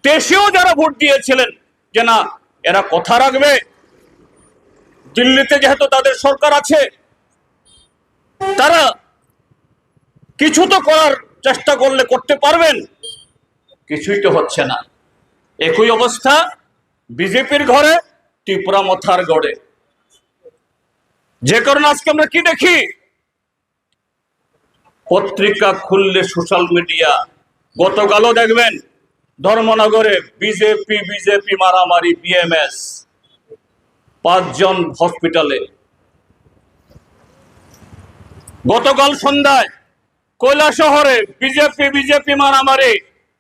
23-এও যারা ভোট দিয়েছিলেন যে না এরা কথা রাখবে, দিল্লিতে যেহেতু তাদের সরকার আছে তারা কিছু তো করার চেষ্টা করলে করতে পারবেন, কিছুই তো হচ্ছে না। একই অবস্থা বিজেপির ঘরে, ত্রিপুরা মথার গড়ে। যে কারণে আজকে আমরা কি দেখি, পত্রিকা খুললে সোশ্যাল মিডিয়া, গতকালও দেখবেন ধর্মনগরে বিজেপি বিজেপি মারামারি, বিএমএস 5 জন হসপিটালে। গতকাল সন্ধ্যায় কৈলাসহরে বিজেপি বিজেপি মারামারি,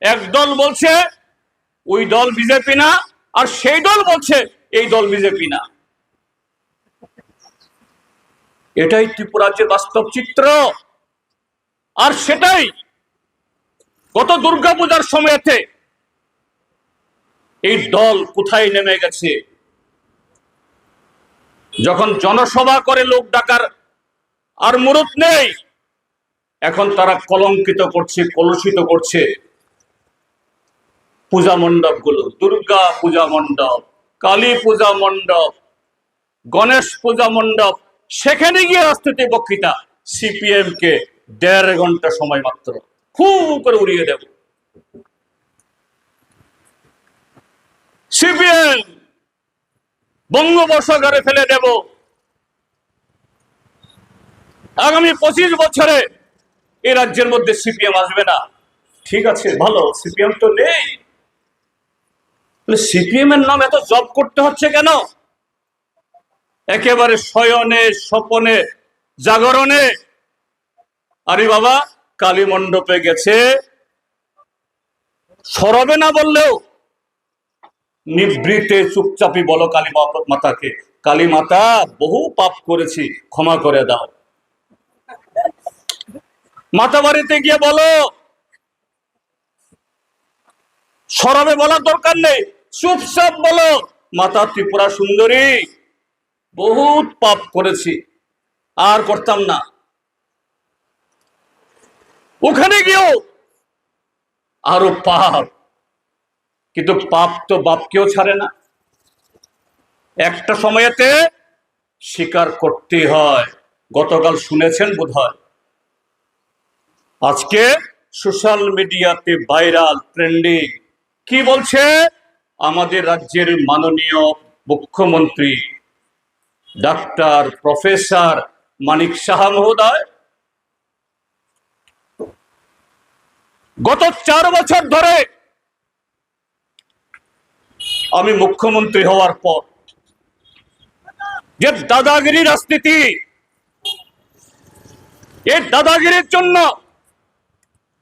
এক দল বলছে ওই দল বিজেপি না, আর সেই দল বলছে এই দল বিজেপি না। এটাই ত্রিপুরাজ্যের বাস্তব চিত্র। আর সেটাই গত দুর্গাপূজার সময়তে এই দল কোথায় নেমে গেছে। যখন জনসভা করে লোক ডাকার আর মুরত নেই, এখন তারা কলঙ্কিত করছে, কলুষিত করছে পূজা মণ্ডপ গুলো, দুর্গা পূজা মণ্ডপ, কালী পূজা মণ্ডপ, গণেশ পূজা মণ্ডপ। সেখানে গিয়ে রাজনীতি বক্তৃতা, সিপিএম কে 1.5 ঘন্টা সময় মাত্র, খুব করে উড়িয়ে দেব। সিপিএম বঙ্গোপসাগরে ফেলে দেব। আগামী 25 বছরে এই রাজ্যের মধ্যে সিপিএম আসবে না। ঠিক আছে, ভালো, সিপিএম তো নেই, সিপিএম এর নাম এত জব করতে হচ্ছে কেন? একেবারে শয়নে স্বপনে জাগরণে, আরে বাবা কালী মণ্ডপে গেছে, সরবে না বললেও নিবৃতে চুপচাপি বলো কালী মাতাকে, কালী মাতা বহু পাপ করেছি, ক্ষমা করে দাও। মাতা বাড়িতে গিয়ে বলো, সরবে বলার দরকার নেই, চুপচাপ বলো মাতা ত্রিপুরা সুন্দরী, বহুত পাপ করেছি, আর করতাম না। ওখানে গিয়েও আরো পাপ, কিন্তু পাপ তো বাপকেও ছাড়ে না। একটা সময়েতে স্বীকার করতে হয়। গতকাল শুনেছেন বোধহয়, আজকে সোশ্যাল মিডিয়াতে ভাইরাল ট্রেন্ডিং কি বলছে আমাদের রাজ্যের মাননীয় মুখ্যমন্ত্রী ডাক্তার প্রফেসর মানিক সাহা মহোদয়। গত 4 বছর ধরে আমি মুখ্যমন্ত্রী হওয়ার পর যে দাদাগিরি রাজনীতি, এই দাদাগিরির জন্য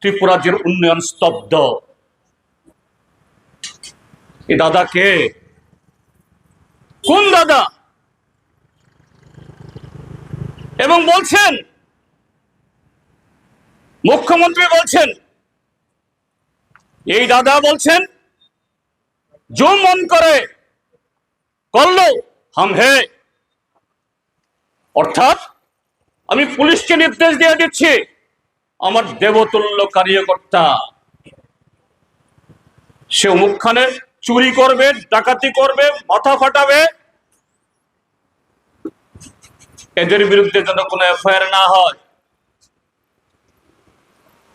ত্রিপুরা রাজ্যের উন্নয়ন স্তব্ধ। এই দাদা কে? কোন দাদা? এবং বলছেন, মুখ্যমন্ত্রী বলছেন, এই দাদা বলছেন जो मन करे করলো হাম হে। অর্থাৎ আমি পুলিশকে নির্দেশ দিয়ে দিচ্ছি, আমার দেবতুল্য কার্যকর্তা সে মুখখানে চুরি করবে, ডাকাতি করবে, মাথা ফাটাবে, এদের বিরুদ্ধে যেন কোনো এফআইআর না হয়।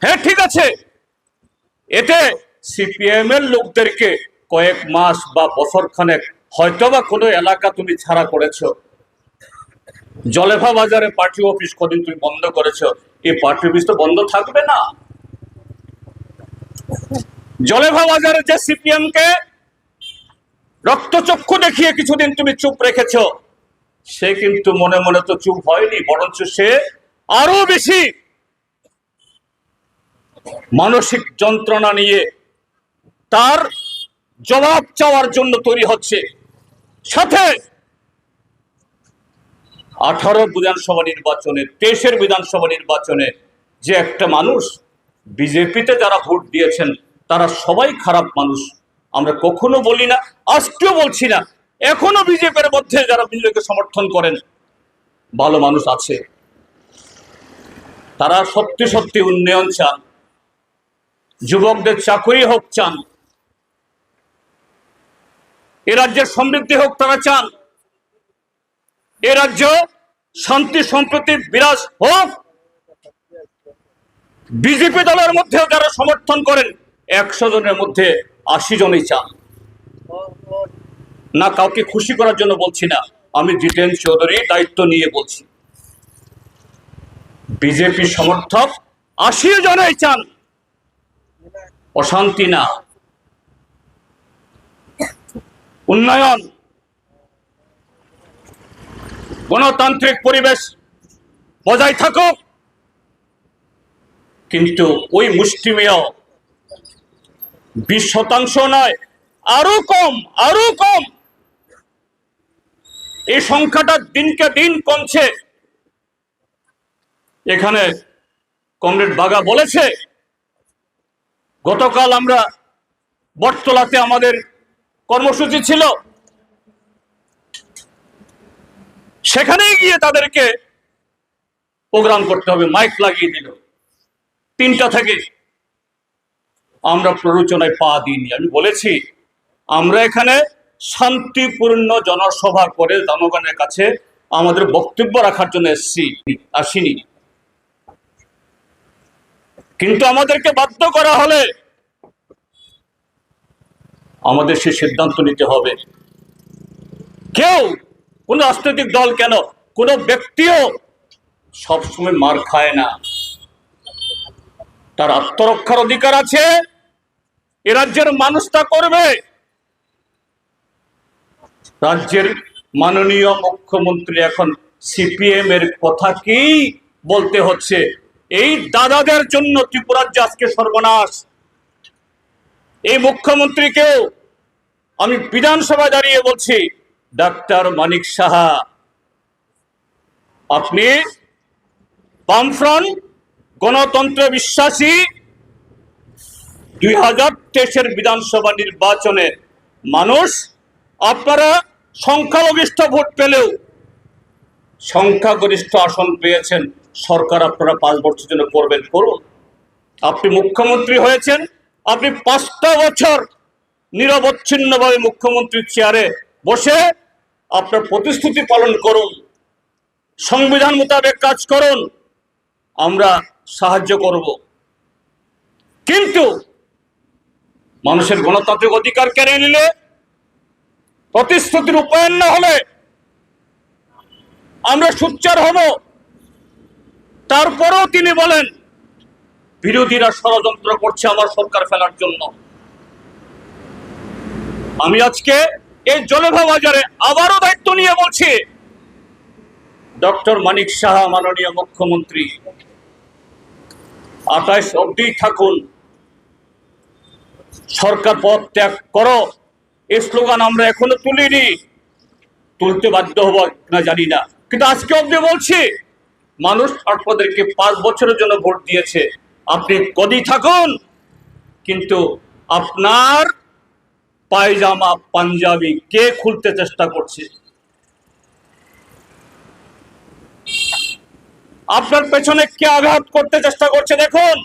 হ্যাঁ ঠিক আছে, এতে সিপিএম এর লোকদেরকে কয়েক মাস বা বছর খানেক হয়তোবা কোনো এলাকা তুমি ছাড়া করেছো। জলেফা বাজারে পার্টি অফিস কদিন তুমি বন্ধ করেছো, এই পার্টি অফিস তো বন্ধ থাকবে না। জলেফা বাজারে যে সিপিএম কে রক্তচক্ষু দেখিয়ে কিছুদিন তুমি চুপ রেখেছো, সে কিন্তু মনে মনে তো চুপ হয়নি, বরঞ্চ সে আরো বেশি মানসিক যন্ত্রণা নিয়ে তার জবাব চাওয়ার জন্য তৈরি হচ্ছে। সাথে 18 বিধানসভা নির্বাচনে, 23 বিধানসভা নির্বাচনে যে একটা মানুষ বিজেপিতে যারা ভোট দিয়েছেন তারা সবাই খারাপ মানুষ, আমরা কখনো বলি না, আজকেও বলছি না। এখনো বিজেপির মধ্যে যারা বিজেপিকে সমর্থন করেন ভালো মানুষ আছে, তারা সত্যি সত্যি উন্নয়ন চান, যুবকদের চাকরি হোক চান, এ রাজ্যের সমৃদ্ধি হোক তারা চান, এ রাজ্য শান্তি সম্প্রীতি বিরাজ হোক। বিজেপি দলের মধ্যে যারা সমর্থন করেন 100 জনের মধ্যে 80 জনই চান না। কাউকে খুশি করার জন্য বলছি না, আমি জিতেন চৌধুরী দায়িত্ব নিয়ে বলছি, বিজেপি সমর্থক 80 জনই চান অশান্তি না, উন্নয়ন, গণতান্ত্রিক পরিবেশ বজায় থাকুক। কিন্তু ওই মুষ্টিমেয় 20% নয়, আরো কম, আরো কম, এই সংখ্যাটা দিনকে দিন কমছে। এখানে কমরেড বাগা বলেছে, গতকাল আমরা বটতলাতে আমাদের কর্মসূচি ছিল, সেখানেই গিয়ে তাদেরকে প্রোগ্রাম করতে হবে, মাইক লাগিয়ে দিল 3টা থেকে। আমরা প্ররোচনায় পা দিইনি। আমি বলেছি আমরা এখানে শান্তিপূর্ণ জনসভা করে জনগণের কাছে আমাদের বক্তব্য রাখার জন্য আসিনি। কিন্তু আমাদেরকে বাধ্য করা হলে আমাদের সে সিদ্ধান্ত নিতে হবে। কেউ, কোন রাজনৈতিক দল কেন, কোন ব্যক্তিও সবসময় মার খায় না, তার আত্মরক্ষার অধিকার আছে, এ রাজ্যের মানুষ তা করবে। রাজ্যের মাননীয় মুখ্যমন্ত্রী এখন সিপিএম এর কথাকেই বলতে হচ্ছে, এই দাদাদের জন্য ত্রিপুরা রাজ্য আজকে সর্বনাশ। এই মুখ্যমন্ত্রীকেও আমি বিধানসভায় দাঁড়িয়ে বলছি, ডাক্তার মানিক সাহা, আপনি বামফ্রন্ট গণতন্ত্রে বিশ্বাসী, 2023 বিধানসভা নির্বাচনে মানুষ আপনারা সংখ্যাগরিষ্ঠ ভোট পেলেও সংখ্যাগরিষ্ঠ আসন পেয়েছেন, সরকার আপনারা 5 বছর জন্য করবেন, করুন। আপনি মুখ্যমন্ত্রী হয়েছেন, আপনি 5টা বছর নিরবচ্ছিন্নভাবে মুখ্যমন্ত্রীর চেয়ারে বসে আপনার প্রতিশ্রুতি পালন করুন, সংবিধান মোতাবেক কাজ করুন, আমরা সাহায্য করব। কিন্তু মানুষের গণতান্ত্রিক অধিকার কেড়ে নিলে, প্রতিশ্রুতির রূপায়ণ না হলে আমরা সোচ্চার হব। তারপরেও তিনি বলেন বিরোধীরা ষড়যন্ত্র করছে আমার সরকার ফেলার জন্য। আমি আজকে এই জলেভা বাজারে আবারও দায়িত্ব নিয়ে বলছি, ডক্টর মানিক সাহা মাননীয় মুখ্যমন্ত্রী 28 অবধি থাকুন, সরকার পদ ত্যাগ করো। এই স্লোগান আমরা এখনো তুলিনি, তুলতে বাধ্য হব না জানি না, কিন্তু আজকে অবধি বলছি মানুষ আপনাদেরকে 5 বছরের জন্য ভোট দিয়েছে, আপনি কদি থাকুন, কিন্তু আপনার পায়জামা পাঞ্জাবি কে খুলতে চেষ্টা করছে? আপনার পেছনে কে আঘাত করতে চেষ্টা করছে? দেখুন,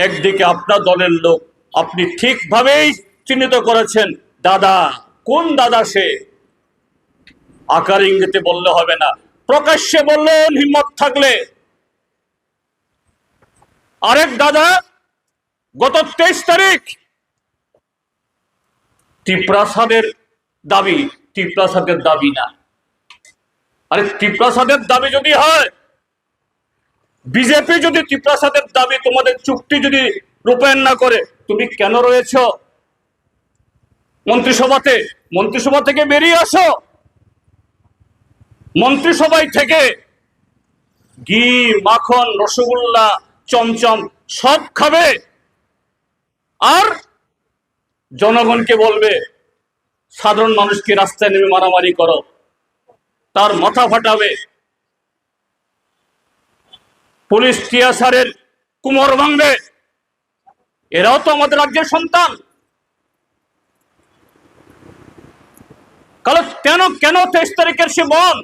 একদিকে আপনার দলের লোক, আপনি ঠিকভাবেই চিহ্নিত করেছেন, দাদা। কোন দাদা সে? আকার ইঙ্গিতে বললে হবে না, প্রকাশ্যে বললেন হিম্মত থাকলে। আরেক দাদা গত 23 তারিখ টিপ্রাসাদের দাবি, টিপ্রাসাদের দাবি না। আরে টিপ্রাসাদের দাবি যদি হয়, বিজেপি যদি টিপ্রাসাদের দাবি তোমাদের চুক্তি যদি রূপায়ণ না করে, তুমি কেন রয়েছ মন্ত্রিসভাতে? মন্ত্রিসভা থেকে বেরিয়ে আসো। মন্ত্রিসভায় থেকে ঘি, মাখন, রসগোল্লা, চমচম সব খাবে, আর জনগণকে বলবে সাধারণ মানুষকে রাস্তায় নেমে মারামারি করো, তার মাথা ফাটাবে, পুলিশ টিয়াসারের কুমোর ভাঙবে। এরাও তো আমাদের রাজ্যের সন্তান। কেন কেন 23 তারিখের সে বল?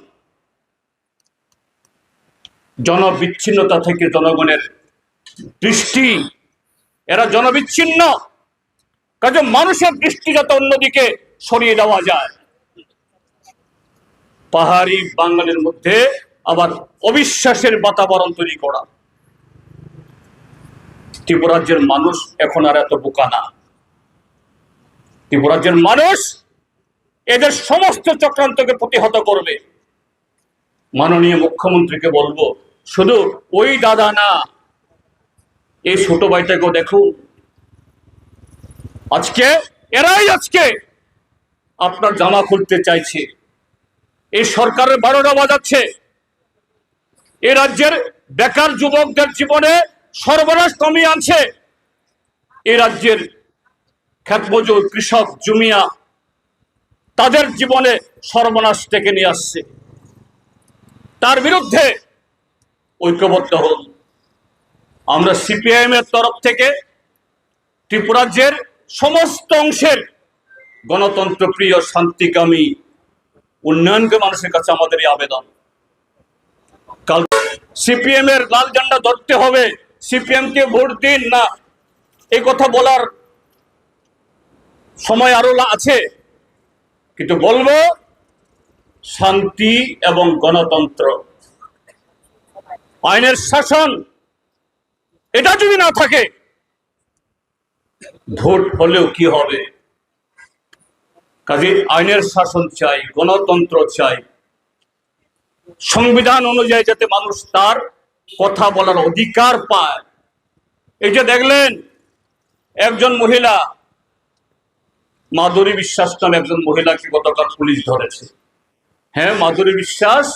জনবিচ্ছিন্নতা থেকে জনগণের দৃষ্টি, এরা জনবিচ্ছিন্ন, কাজে মানুষের দৃষ্টি যাতে অন্যদিকে সরিয়ে দেওয়া যায়। পাহাড়ি বাঙালির মধ্যে আবার অবিশ্বাসের বাতাবরণ তৈরি করা। ত্রিপুরাজ্যের মানুষ এখন আর এত বোকা না। ত্রিপুরাজ্যের মানুষ এদের সমস্ত চক্রান্তকে প্রতিহত করবে। মাননীয় মুখ্যমন্ত্রীকে বলবো, শুধু ওই দাদা না, এই ছোট ভাইটাকেও দেখুন। এরাই আজকে আপনার জামা খুলতে চাইছে। এই সরকারের 12টা বাজাচ্ছে। এই রাজ্যের বেকার যুবকদের জীবনে সর্বনাশ কমিয়ে আনছে। এই রাজ্যের ক্ষেতমজুর, কৃষক, জমিয়া, তাদের জীবনে সর্বনাশ ডেকে নিয়ে আসছে। তার বিরুদ্ধে ঐক্যবদ্ধ হন। আমরা সিপিআইএম এর তরফ থেকে ত্রিপুরাজ্যের সমস্ত অংশের গণতন্ত্র প্রিয়, শান্তিকামী, উন্নয়নকে মানুষের কাছে আমাদের এই আবেদন। কাল সিপিএম এর লাল ঝান্ডা ধরতে হবে, সিপিএম কে ভোট দিন না, এই কথা বলার সময় আরো আছে, কিন্তু বলবো শান্তি এবং গণতন্ত্র, আইনের শাসন, এটা যদি না থাকে ভোট হলেও কি হবে? কাজে আইনের শাসন চাই, গণতন্ত্র চাই, সংবিধান অনুযায়ী যাতে মানুষ তার কথা বলার অধিকার পায়। এই যে দেখলেন একজন মহিলা, মাধুরী বিশ্বাস নামে একজন মহিলাকে গতকাল পুলিশ ধরেছে। হ্যাঁ, মাধুরী বিশ্বাস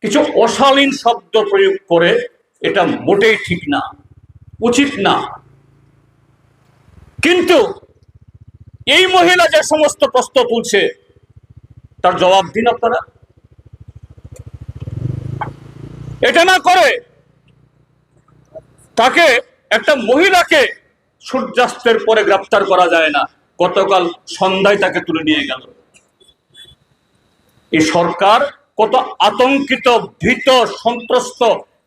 কিছু অশালীন শব্দ প্রয়োগ করে, এটা মোটেই ঠিক না, উচিত না। কিন্তু এই মহিলা যে সমস্ত প্রশ্ন তুলছে, তার জবাব দিন আপনারা। এটা না করে তাকে, একটা মহিলাকে সূর্যাস্তের পরে গ্রেফতার করা যায় না, গতকাল সন্ধ্যায় তাকে তুলে নিয়ে গেল। এই সরকার কত আতঙ্কিত, ভীত, সন্ত্রস্ত,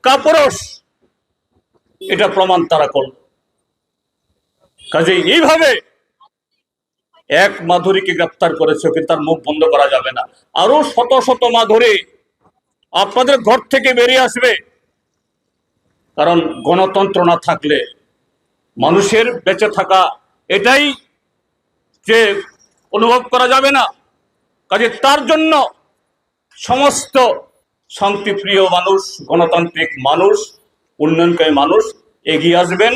কাপুরুষ, এটা প্রমাণ তারা করল। কাজে এইভাবে এক মাধুরীকে গ্রেফতার করেছে, কিন্তু তার মুখ বন্ধ করা যাবে না। আরো শত শত মাধুরী আপনাদের ঘর থেকে বেরিয়ে আসবে, কারণ গণতন্ত্র না থাকলে মানুষের বেঁচে থাকা এটাই যে অনুভব করা যাবে না। কাজে তার জন্য সমস্ত শান্তিপ্রিয় মানুষ, গণতান্ত্রিক মানুষ উন্নয়নকামী মানুষ এগিয়ে আসবেন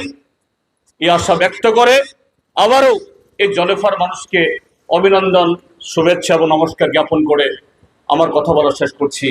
এই আশা ব্যক্ত করে আবারও এই জলেফার মানুষকে অভিনন্দন, শুভেচ্ছা এবং নমস্কার জ্ঞাপন করে আমার কথা বলা শেষ করছি।